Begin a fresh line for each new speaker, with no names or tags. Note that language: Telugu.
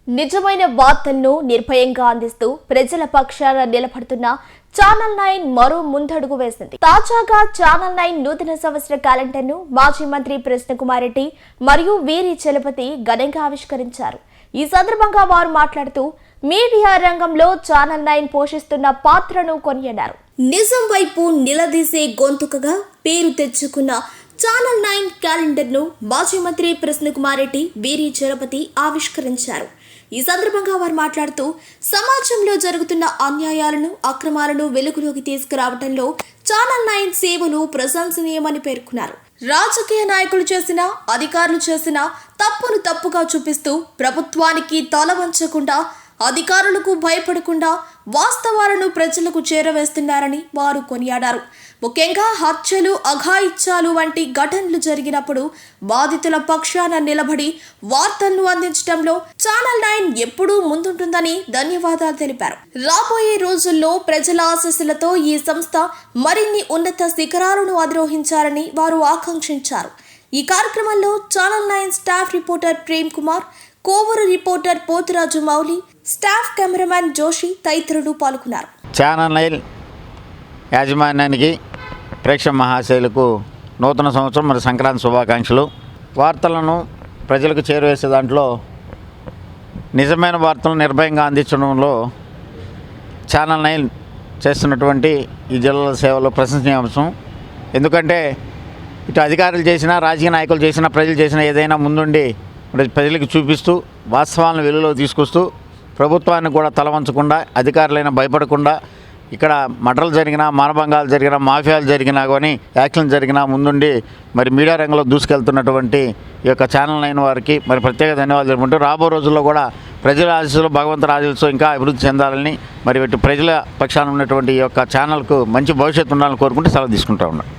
నిజమైన వార్తలను నిర్భయంగా అందిస్తూ ప్రజల పక్షాన నిలబడుతున్న ఛానల్ 9 మరో ముందడుగు వేసింది. తాజాగా ఛానల్ 9 నూతన సంవత్సర క్యాలెండర్ను మాజీ మంత్రి కృష్ణకుమార్ రెడ్డి మరియు వీరి చలపతి ఘనంగా ఆవిష్కరించారు. ఈ సందర్భంగా వారు మాట్లాడుతూ మీడియా రంగంలో ఛానల్ 9 పోషిస్తున్న పాత్రను కొనియాడారు. నిజం వైపు నిలదీసే గొంతుకగా పేరు తెచ్చుకున్న ఛానల్ 9 క్యాలెండర్ను మాజీ మంత్రి కృష్ణకుమార్ రెడ్డి వీరి చలపతి ఆవిష్కరించారు. ఈ సందర్భంగా వారు మాట్లాడుతూ సమాజంలో జరుగుతున్న అన్యాయాలను, అక్రమాలను వెలుగులోకి తీసుకురావడంలో ఛానల్ 9 సేవలు ప్రశంసనీయమని పేర్కొన్నారు. రాజకీయ నాయకులు చేసిన, అధికారులు చేసిన తప్పును తప్పుగా చూపిస్తూ ప్రభుత్వానికి తల వంచకుండా, అధికారులకు భయపడకుండా వాస్తవాలను ప్రజలకు చేరవేస్తున్నారని వారు కొనియాడారు. ముఖ్యంగా హత్యలు, అఘాయిత్యాలు వంటి ఘటనలు జరిగినప్పుడు బాధితుల పక్షాన నిలబడి వార్తలను అందించడంలో ఛానల్ 9 ఎప్పుడూ ముందుంటుందని ధన్యవాదాలు తెలిపారు. రాబోయే రోజుల్లో ప్రజల ఆశీస్సులతో ఈ సంస్థ మరిన్ని ఉన్నత శిఖరాలను అధిరోహించాలని వారు ఆకాంక్షించారు. ఈ కార్యక్రమంలో channel 9 staff reporter Prem Kumar, Kovur reporter Poturaju Mouli, staff cameraman Joshi తదితరులు పాల్గొన్నారు.
ఛానల్ 9 యాజమాన్యానికి, ప్రేక్షక మహాశైలకు నూతన సంవత్సరం మరియు సంక్రాంతి శుభాకాంక్షలు. వార్తలను ప్రజలకు చేరువేసే దాంట్లో నిజమైన వార్తలను నిర్భయంగా అందించడంలో ఛానల్ 9 చేస్తున్నటువంటి ఈ జిల్లాల సేవలు ప్రశంసనీయాంశం. ఎందుకంటే ఇటు అధికారులు చేసినా, రాజకీయ నాయకులు చేసినా, ప్రజలు చేసినా ఏదైనా ముందుండి ప్రజలకు చూపిస్తూ వాస్తవాలను వెలుగులో తీసుకొస్తూ ప్రభుత్వాన్ని కూడా తలవంచకుండా, అధికారులైనా భయపడకుండా, ఇక్కడ మర్డర్లు జరిగినా, మానభంగాలు జరిగినా, మాఫియాలు జరిగినా కానీ, యాక్సిడెంట్ జరిగినా ముందుండి మరి మీడియా రంగంలో దూసుకెళ్తున్నటువంటి ఈ యొక్క ఛానల్ 9 వారికి మరి ప్రత్యేక ధన్యవాదాలు తెలుపుకుంటూ రాబో రోజుల్లో కూడా ప్రజల ఆశీస్సులు, భగవంతుని ఆశీస్సులు ఇంకా అభివృద్ధి చెందాలని, మరి ప్రజల పక్షాన ఉన్నటువంటి ఈ యొక్క ఛానల్కు మంచి భవిష్యత్తు ఉండాలని కోరుకుంటూ సెలవు తీసుకుంటా ఉన్నాను.